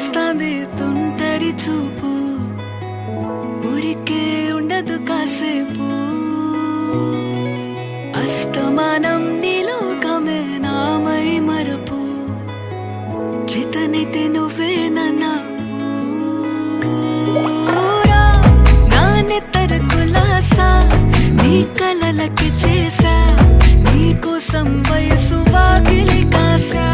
చేస్తాంది తుంటరి చూపు ఊరికే ఉండదు కాసేపు అస్తమానం నీలోకమే నామై మరపు చేతనైతే నువ్వే నన్నా నా నెత్తర కులాసా నీ కలలకి చేసా నీ కోసం వయసు వాకిలి కాసా